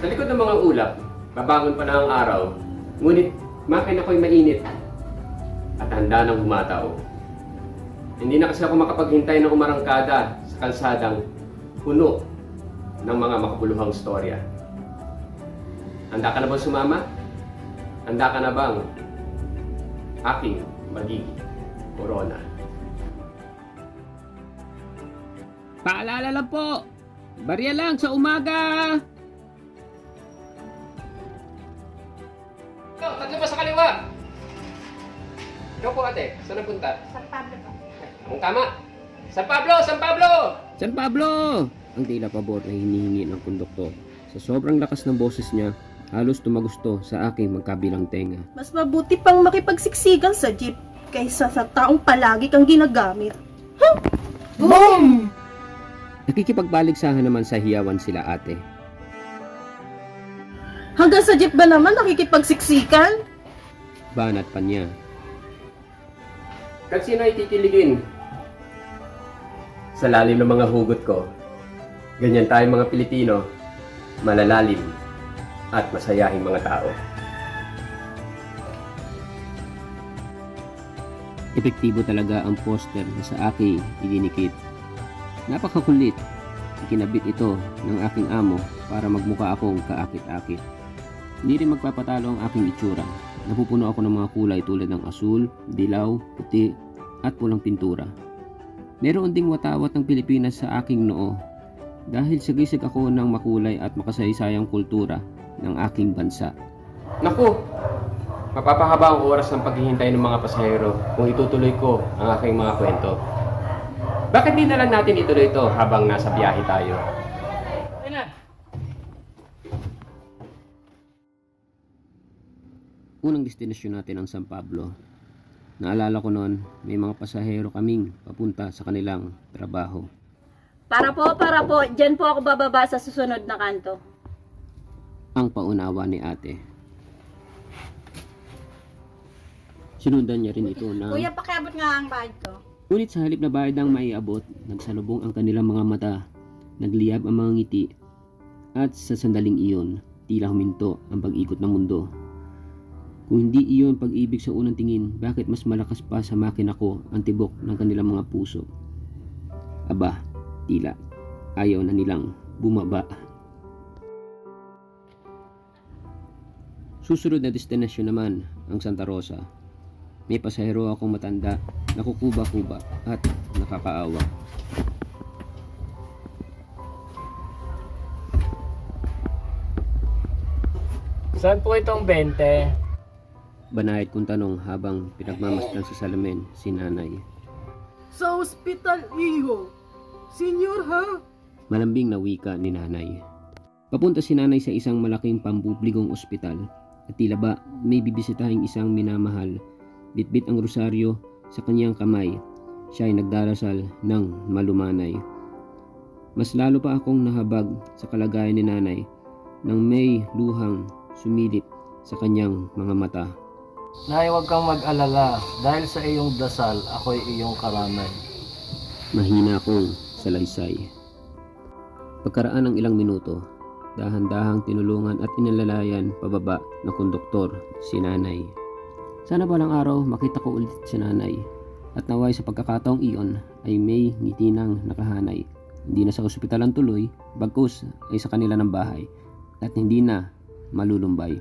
Sa likod ng mga ulap, babangon pa na ang araw, ngunit makina ko'y mainit at handa nang humataw. Hindi na kasi ako makapaghintay ng umarangkada sa kalsadang puno ng mga makabuluhang storya. Handa ka na bang sumama? Handa ka na bang aking magiging corona? Paalala lang po, barya lang sa umaga. Tatlo pa sa kaliwa! Ikaw po ate, saan napunta? San Pablo po. Ang tama! San Pablo! San Pablo! San Pablo! Ang tila pabor na hinihingi ng konduktor. Sa sobrang lakas ng boses niya, halos tumagusto sa aking magkabilang tenga. Mas mabuti pang makipagsiksikan sa jeep kaysa sa taong palagi kang ginagamit. Huh? Boom! Nakikipagbaligsahan naman sa hiyawan sila ate. Hanggang sa jeep ba naman nakikipagsiksikan? Banat pa niya. At sino ay titiligin? Sa lalim ng mga hugot ko, ganyan tayo mga Pilipino, malalalim at masayahing mga tao. Epektibo talaga ang poster na sa aking idinikit. Napakakulit. Ikinabit ito ng aking amo para magmukha akong kaakit-akit. Hindi rin magpapatalo ang aking itsura. Napupuno ako ng mga kulay tulad ng asul, dilaw, puti, at pulang pintura. Meron ding watawat ng Pilipinas sa aking noo dahil sagisag ako ng makulay at makasaysayang kultura ng aking bansa. Naku! Mapapahaba ang oras ng paghihintay ng mga pasahero kung itutuloy ko ang aking mga kwento. Bakit di na lang natin ituloy ito habang nasa biyahe tayo? Unang destinasyon natin ang San Pablo. Naalala ko noon, may mga pasahero kaming papunta sa kanilang trabaho. Para po. Diyan po ako bababa sa susunod na kanto. Ang paunawa ni ate. Sinundan niya rin ito na... Kuya, pakiabot nga ang bayad ko. Ngunit sa halip na bayad ang maiabot, nagsalubong ang kanilang mga mata, nagliyab ang mga ngiti, at sa sandaling iyon, tila huminto ang pag-ikot ng mundo. Kung hindi iyon pag-ibig sa unang tingin, bakit mas malakas pa sa makina ko ang tibok ng kanilang mga puso? Aba, tila ayaw na nilang bumaba. Susunod na destinasyon naman ang Santa Rosa. May pasahero akong matanda, nakukuba-kuba at nakakaawa. Saan po itong 20? Banayad kong tanong habang pinagmamasdan sa salamin si nanay. Sa ospital, iho. Senyor, ha? Malambing na wika ni nanay. Papunta si nanay sa isang malaking pampublikong ospital at tila ba may bibisitahing isang minamahal. Bitbit ang rosaryo sa kanyang kamay. Siya ay nagdarasal ng malumanay. Mas lalo pa akong nahabag sa kalagayan ni nanay nang may luhang sumilip sa kanyang mga mata. Nay, huwag kang mag-alala. Dahil sa iyong dasal, ako'y iyong karamay. Mahina akong salaysay. Pagkaraan ng ilang minuto, dahan-dahang tinulungan at inalalayan pababa ng konduktor si nanay. Sana balang araw makita ko ulit si nanay at naway sa pagkakataong iyon ay may ngiti ng nakahanay. Hindi na sa ospital ang tuloy, bagkus ay sa kanila ng bahay at hindi na malulumbay.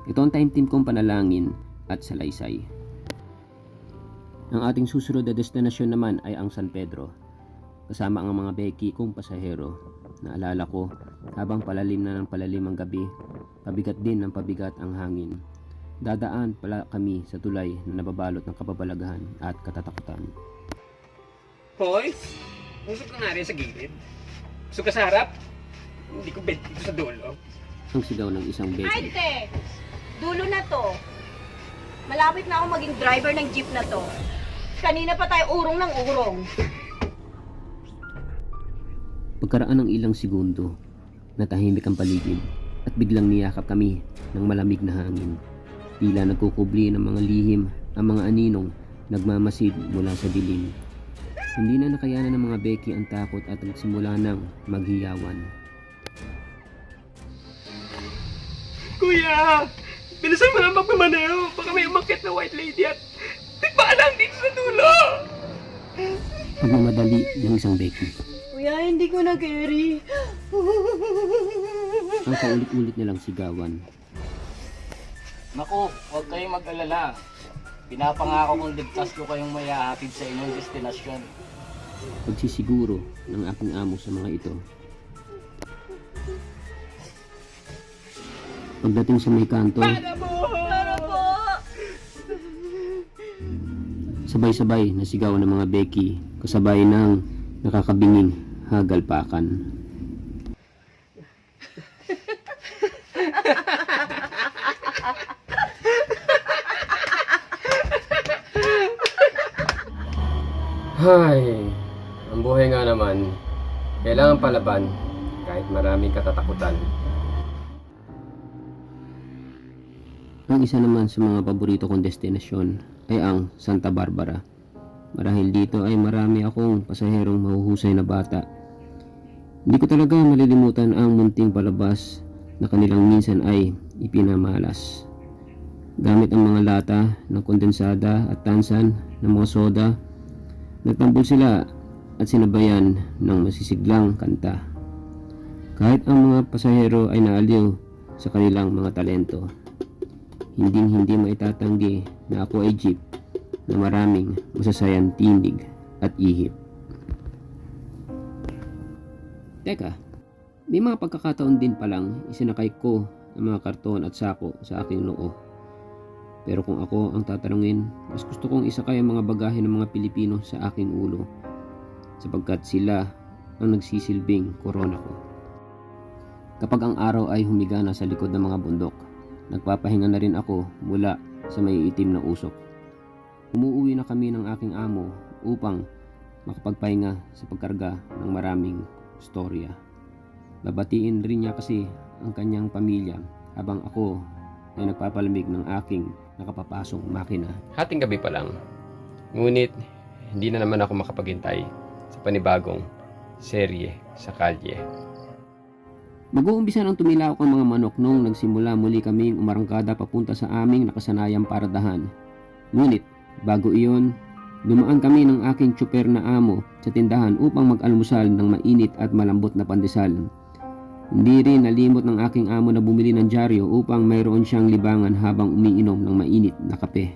Ito ang time-team kong panalangin at salaysay. Ang ating susunod na destinasyon naman ay ang San Pedro. Kasama ang mga beki kong pasahero. Naalala ko, habang palalim na ng palalim ang gabi, pabigat din ng pabigat ang hangin. Dadaan pala kami sa tulay na nababalot ng kababalaghan at katatakutan. Hoy! Gusto ka nga rin sa gilid? Gusto ka sa harap? Hindi ko bet dito sa dulo. Ang sigaw ng isang Ay, beki. te! Dulo na to. Malapit na ako maging driver ng jeep na to. Kanina pa tayo urong ng urong. Pagkaraan ng ilang segundo, natahimik ang paligid at biglang niyakap kami ng malamig na hangin. Tila nagkukubli ng mga lihim ang mga aninong nagmamasid mula sa dilim. Hindi na nakayanan ng mga beki ang takot at nagsimula ng maghiyawan. Kuya! Bilisan mo na magmamaneho. Baka may umakit na white lady at tigpaalang dito sa dulo! Pagmamadali ng isang Becky. Kuya, hindi ko na carry. Ang paulit-ulit nilang sigawan. Naku, huwag kayong mag-alala. Pinapangako kong ligtas ko kayong mayahatid sa inyong destinasyon. Pagsisiguro ng aking amo sa mga ito. Pagdating sa may kanto, Para po! sabay-sabay na sigaw ng mga Becky kasabay ng nakakabinging hagalpakan. Hay, ang buhay nga naman, kailangan palaban kahit maraming katatakutan. Ang isa naman sa mga paborito kong destinasyon ay ang Santa Barbara. Marahil dito ay marami akong pasaherong mahuhusay na bata. Hindi ko talaga malilimutan ang munting palabas na kanilang minsan ay ipinamalas. Gamit ang mga lata ng kondensada at tansan ng mga soda, nagtambol sila at sinabayan ng masisiglang kanta. Kahit ang mga pasahero ay naaliw sa kanilang mga talento, hindi maitatanggi na ako ay jeep na maraming masasayang tinig at ihip. Teka, may mga pagkakataon din palang isinakay ko ang mga karton at sako sa aking noo. Pero kung ako ang tatanungin, mas gusto kong isakay ang mga bagahe ng mga Pilipino sa aking ulo, sapagkat sila ang nagsisilbing korona ko. Kapag ang araw ay humiga na sa likod ng mga bundok, nagpapahinga na rin ako mula sa may itim na usok. Umuuwi na kami ng aking amo upang makapagpahinga sa pagkarga ng maraming storya. Babatiin rin niya kasi ang kanyang pamilya habang ako ay nagpapalamig ng aking nakapapasong makina. Hating gabi pa lang, ngunit hindi na naman ako makapaghintay sa panibagong serye sa kalye. Mag-uumpisa nang tumilawak ang mga manok nung nagsimula muli kaming umarangkada papunta sa aming nakasanayang paradahan. Ngunit bago iyon, dumaan kami ng aking tsuper na amo sa tindahan upang mag-almusal ng mainit at malambot na pandesal. Hindi rin nalimot ng aking amo na bumili ng dyaryo upang mayroon siyang libangan habang umiinom ng mainit na kape.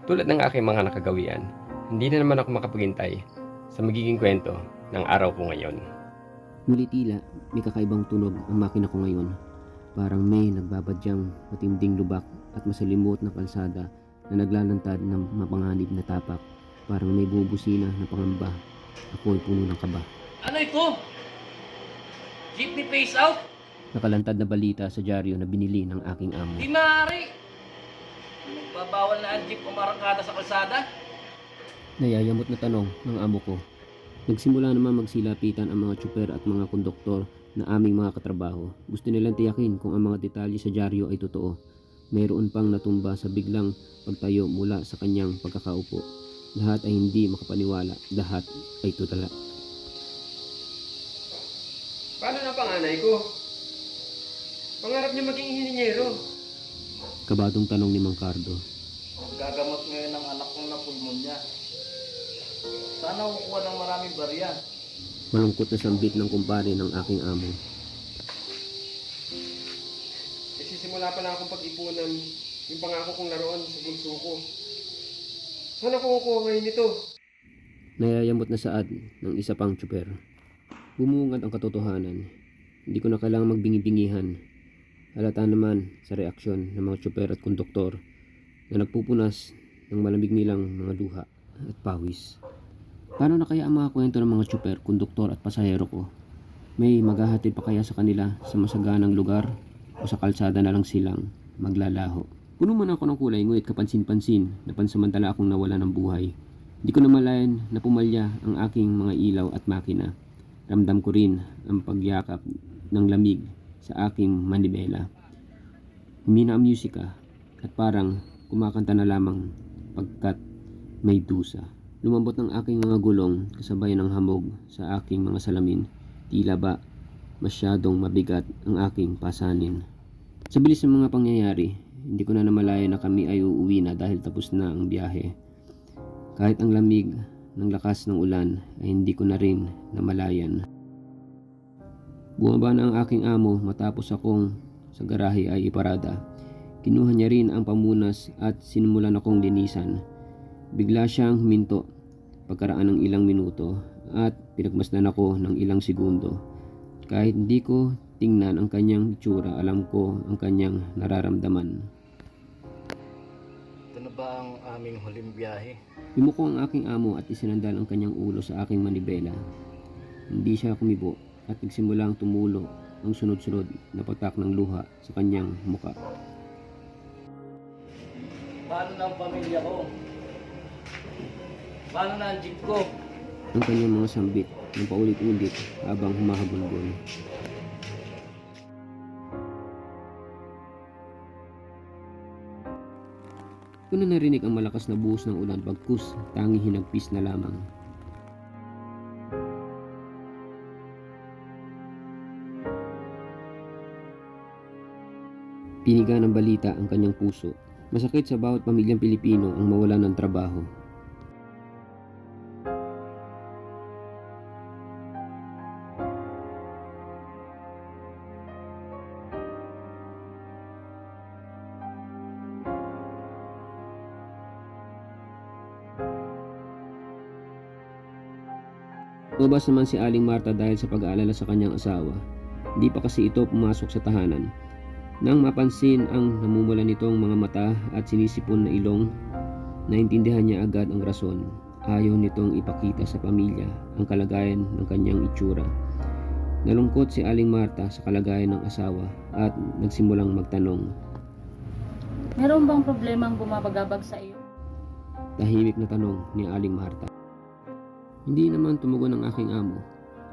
Tulad ng aking mga nakagawian, hindi na naman ako makapaghintay sa magiging kwento ng araw ko ngayon. Ngunit tila may kakaibang tunog ang makina ko ngayon. Parang may nagbabadyang matinding lubak at masalimot na kalsada na naglalantad ng mapanganib na tapak. Parang may bubusina na pangamba. Ako ay puno ng kaba. Ano ito? Jeepney face out? Nakalantad na balita sa dyaryo na binili ng aking amo. Di maaari! Babawal na ang jeep umarangkada sa kalsada? Nayayamot na tanong ng amo ko. Nagsimula naman magsilapitan ang mga tsuper at mga konduktor na aming mga katrabaho. Gusto nilang tiyakin kung ang mga detalye sa dyaryo ay totoo. Mayroon pang natumba sa biglang pagtayo mula sa kanyang pagkakaupo. Lahat ay hindi makapaniwala. Lahat ay tutala. Paano na panganay ko? Pangarap niya maging inhinyero. Kabadong tanong ni Mang Cardo. Gagamot ngayon ang anak kong napulmonya. Sana kukuha ng maraming barya. Malungkot na sambit ng kumpare ng aking amo. Nagsisimula pa lang akong pag-ipunan yung pangako kong naroon sa bunso ko. Sana ko kukuha ngayon ito. Nayayamot na saad ng isa pang tsuper. Bumungad ang katotohanan. Hindi ko na kailangang magbingi-bingihan. Halata naman sa reaksyon ng mga tsuper at konduktor na nagpupunas ng malamig nilang mga luha at pawis. Paano na kaya ang mga kwento ng mga tsuper, konduktor at pasahero ko? May maghahatid pa kaya sa kanila sa masaganang lugar o sa kalsada na lang silang maglalaho? Puno man ako ng kulay ngunit kapansin-pansin na pansamantala akong nawala ng buhay. Hindi ko namalayan na pumalya ang aking mga ilaw at makina. Ramdam ko rin ang pagyakap ng lamig sa aking manibela. Humina ang musika at parang kumakanta na lamang pagkat may dusa. Lumambot ng aking mga gulong kasabay ng hamog sa aking mga salamin. Tila ba masyadong mabigat ang aking pasanin. Sa bilis ng mga pangyayari, hindi ko na namalayan na kami ay uuwi na dahil tapos na ang biyahe. Kahit ang lamig ng lakas ng ulan ay hindi ko na rin namalayan. Bumaba na ang aking amo matapos akong sa garahe ay iparada. Kinuha niya rin ang pamunas at sinimulan akong linisan. Bigla siyang huminto pagkaraan ng ilang minuto at pinagmasdan ako ng ilang segundo. Kahit hindi ko tingnan ang kanyang itsura, alam ko ang kanyang nararamdaman. Ito na ba ang aming huling biyahe? Yumuko ang aking amo at isinandal ang kanyang ulo sa aking manibela. Hindi siya kumibo at nagsimulang tumulo ang sunod-sunod na patak ng luha sa kanyang muka. Paano na ang pamilya ko? Paano na ang jeep ko? Ang kanyang mga sambit ng paulit-ulit habang humahabol-bol. Ko na narinig ang malakas na buhos ng ulan pagkus tanging hinagpis na lamang. Piniga ng balita ang kanyang puso. Masakit sa bawat pamilyang Pilipino ang mawalan ng trabaho. Lumabas naman si Aling Marta dahil sa pag-aalala sa kanyang asawa. Hindi pa kasi ito pumasok sa tahanan. Nang mapansin ang namumula nitong mga mata at sinisipon na ilong, naintindihan niya agad ang rason. Ayaw nitong ipakita sa pamilya ang kalagayan ng kanyang itsura. Nalungkot si Aling Marta sa kalagayan ng asawa at nagsimulang magtanong. Meron bang problemang bumabagabag sa iyo? Tahimik na tanong ni Aling Marta. Hindi naman tumugon ang aking amo.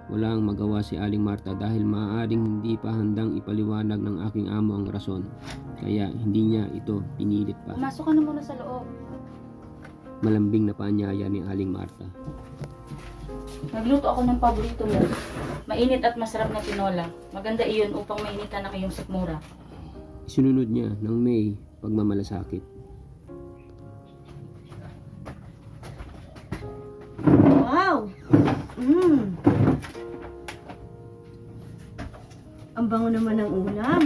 Walang magawa si Aling Marta dahil maaaring hindi pa handang ipaliwanag ng aking amo ang rason. Kaya hindi niya ito pinilit pa. Pumasok ka na muna sa loob. Malambing na paanyaya ni Aling Marta. Nagluto ako ng paborito mo. Mainit at masarap na tinola. Maganda iyon upang mainitan na kayong sikmura. Sinunod niya ng may pagmamalasakit. Wow! Ang bango naman ng ulam.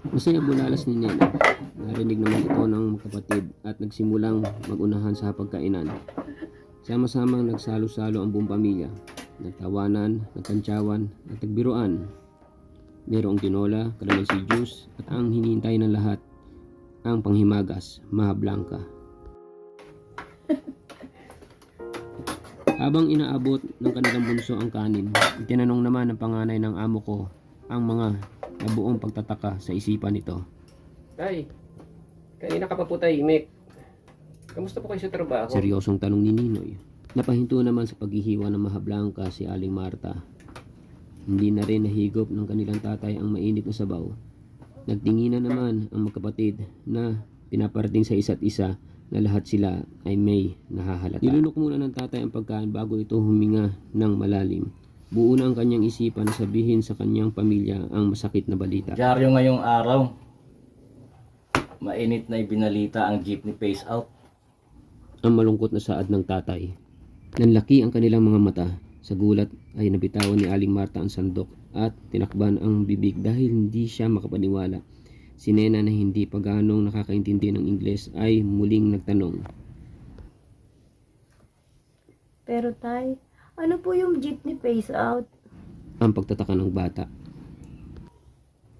Masaya bulalas ni Nena. Narinig naman ito ng kapatid at nagsimulang magunahan sa pagkainan. Sama-samang nagsalo-salo ang buong pamilya. Nagtawanan, nagkantsawan at nagbiruan. Merong tinola, kalamansi juice at ang hinihintay ng lahat, ang panghimagas, maha blanca. Habang inaabot ng kanilang bunso ang kanin, itinanong naman ng panganay ng amo ko ang mga nabuong pagtataka sa isipan nito. Tay, kanina ka pa po tahimik. Kamusta po kayo sa trabaho? Seryosong tanong ni Ninoy. Napahinto naman sa paghihiwa ng maha blanca si Aling Marta. Hindi na rin nahigop ng kanilang tatay ang mainit na sabaw. Nagtinginan naman ang magkapatid na pinaparating sa isa't isa na lahat sila ay may nahahalata. Nilunok muna ng tatay ang pagkain bago ito huminga ng malalim. Buo na ang kanyang isipan na sabihin sa kanyang pamilya ang masakit na balita. Dyaryo ngayong araw. Mainit na ibinalita ang jeepney phase out. Ang malungkot na saad ng tatay. Nanlaki ang kanilang mga mata. Sa gulat ay nabitawan ni Aling Marta ang sandok at tinakban ang bibig dahil hindi siya makapaniwala. Si Nena na hindi pa ganong nakakaintindi ng Ingles ay muling nagtanong. Pero tay, ano po yung jeepney phase out? Ang pagtataka ng bata.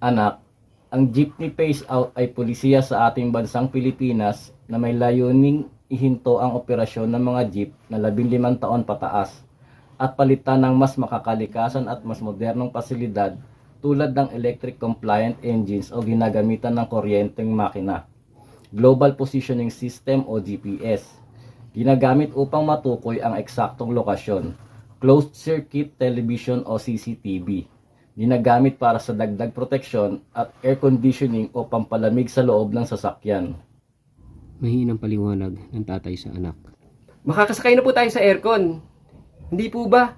Anak, ang jeepney phase out ay pulisiya sa ating bansang Pilipinas na may layuning ihinto ang operasyon ng mga jeep na 15 taon pataas at palitan ng mas makakalikasan at mas modernong pasilidad tulad ng electric compliant engines o ginagamitan ng kuryenteng makina. Global Positioning System o GPS. Ginagamit upang matukoy ang eksaktong lokasyon. Closed Circuit Television o CCTV. Ginagamit para sa dagdag proteksyon at air conditioning o pampalamig sa loob ng sasakyan. Mahinang paliwanag ng tatay sa anak. makakasakay na po tayo sa aircon. Hindi po ba?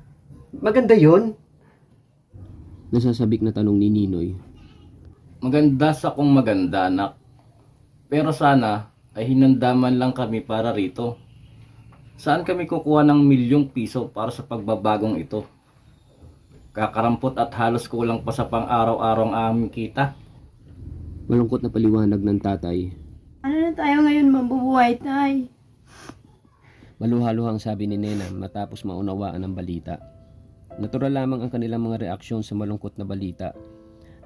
Maganda yon. Nasasabik na tanong ni Ninoy. Maganda sa kung maganda, anak. Pero sana ay hinandaman lang kami para rito. Saan kami kukuha ng ₱1,000,000 para sa pagbabagong ito? Kakarampot at halos kulang pa sa pang-araw-araw ang aming kita. Malungkot na paliwanag ng tatay. Ano na tayo ngayon mabubuhay, tay? Maluhaluhang sabi ni Nena matapos maunawaan ang balita. Natural lamang ang kanilang mga reaksyon sa malungkot na balita.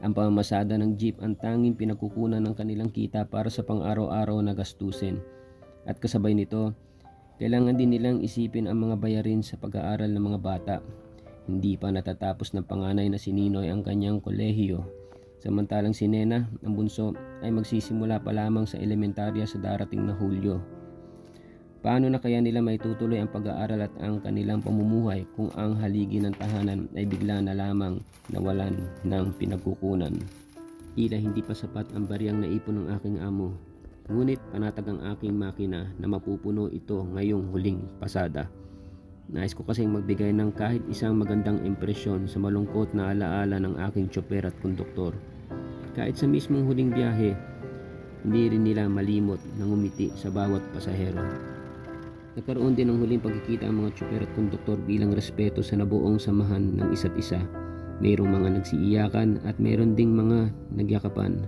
Ang pamamasada ng jeep ang tanging pinagkukunan ng kanilang kita para sa pang-araw-araw na gastusin. At kasabay nito, kailangan din nilang isipin ang mga bayarin sa pag-aaral ng mga bata. Hindi pa natatapos ng panganay na si Ninoy ang kanyang kolehiyo. Samantalang si Nena, ang bunso, ay magsisimula pa lamang sa elementarya sa darating na Hulyo. Paano na kaya nila maitutuloy ang pag-aaral at ang kanilang pamumuhay kung ang haligi ng tahanan ay bigla na lamang nawalan ng pinagkukunan? Tila hindi pa sapat ang bariyang naipon ng aking amo. Ngunit panatag ang aking makina na mapupuno ito ngayong huling pasada. Nais ko kasing magbigay ng kahit isang magandang impresyon sa malungkot na alaala ng aking tsoper at konduktor. Kahit sa mismong huling biyahe, hindi rin nila malimot na ngumiti sa bawat pasahero. Nagkaroon din ng huling pagkikita ang mga tsoper at konduktor bilang respeto sa nabuong samahan ng isa't isa. Mayroong mga nagsiiyakan at mayroon ding mga nagyakapan.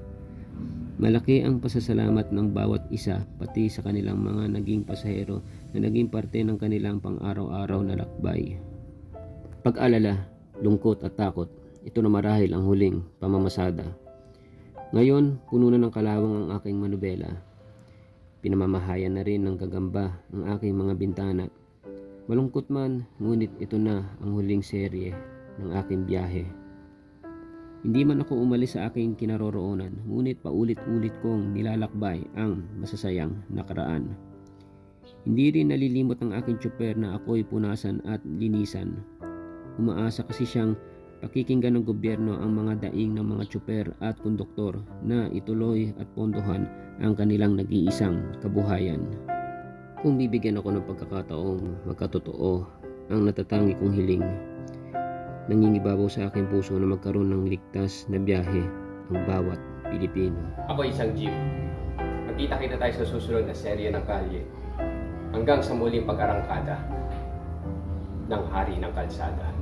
Malaki ang pasasalamat ng bawat isa pati sa kanilang mga naging pasahero na naging parte ng kanilang pang-araw-araw na lakbay. Pag-alala, lungkot at takot, ito na marahil ang huling pamamasada. Ngayon, puno na ng kalawang ang aking manubela. Pinamamahayan na rin ng gagamba ang aking mga bintana. Malungkot man, ngunit ito na ang huling serye ng aking biyahe. Hindi man ako umalis sa aking kinaroroonan, ngunit paulit-ulit kong nilalakbay ang masasayang nakaraan. Hindi rin nalilimot ang aking tsoper na ako'y punasan at linisan. Umaasa kasi siyang pakikinggan ng gobyerno ang mga daing ng mga tsoper at konduktor na ituloy at pondohan ang kanilang nag-iisang kabuhayan. Kung bibigyan ako ng pagkakataong magkatotoo ang natatangi kong hiling, nangingibabaw sa aking puso na magkaroon ng ligtas na biyahe ang bawat Pilipino. Ako isang jeep. Magkita-kita tayo sa susunod na serye ng kalye. Hanggang sa muling pag-arangkada ng Hari ng Kalsada.